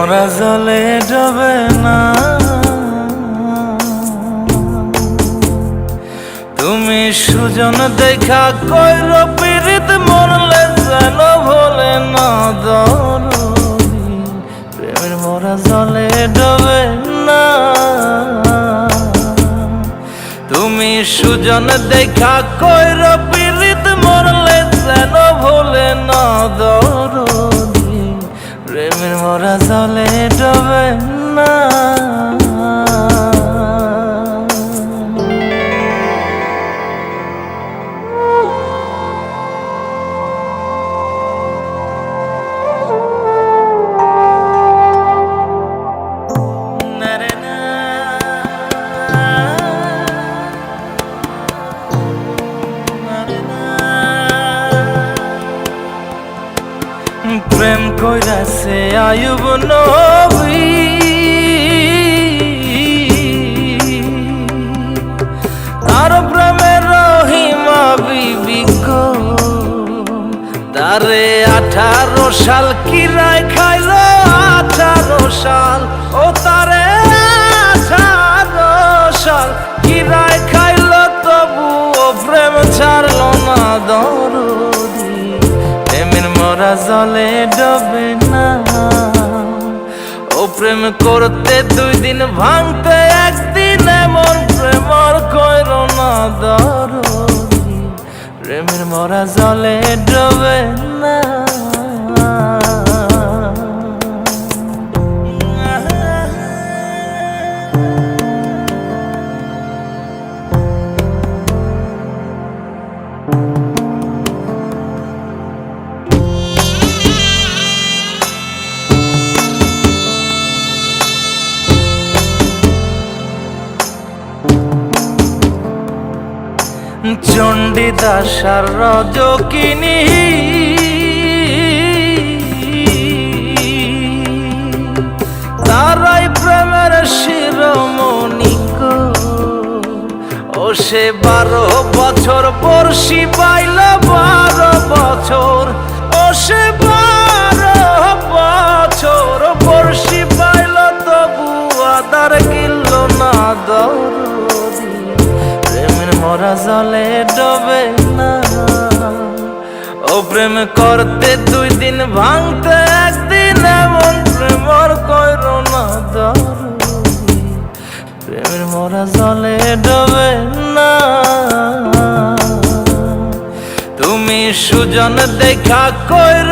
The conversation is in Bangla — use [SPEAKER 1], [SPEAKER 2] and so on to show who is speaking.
[SPEAKER 1] মরা জলে ডবে না, তুমি সুজন দেখা কইর পীড়িত মরলে যেন ভোলে না দরদি। প্রেমের মরা জলে ডবে না, তুমি সুজন দেখা কইর পীড়িত মরলে যেন ভোলে না দরদি। প্রেমের মরা জলে ডবে না। প্রেম কইরাছে আয়ুব নবী, তার প্রেমের রহিমা বিবি গো। তারে 18 সাল কিরায় খাইল, 18 সাল ও তারে 18 সাল কিরায় খাইল, তবু ও প্রেম ছাড়ল না দরদি। প্রেমের মরা জলে ডবে না, ও প্রেম করতে 2 দিন ভাঙতে 1 দিন, এমন প্রেমর কইর না দরদি। প্রেমের মরা জলে ডবে না। চণ্ডীদাস আর রজকিনী, তারাই প্রেমের শিরোমণি গো। ও সে 12 বছর বর্ষি পাইল, 12 বছর ও সে 12 বছর বর্ষি পাইল, তবু আদার গিলল না দরদি। প্রেমের মরা জলে ডবে না, ও প্রেম করতে 2 দিন ভাঙতে 1 দিন, এমন প্রেমর কইর না দরদি। প্রেমের মরা জলে ডবে না, তুমি সুজন দেখা কইর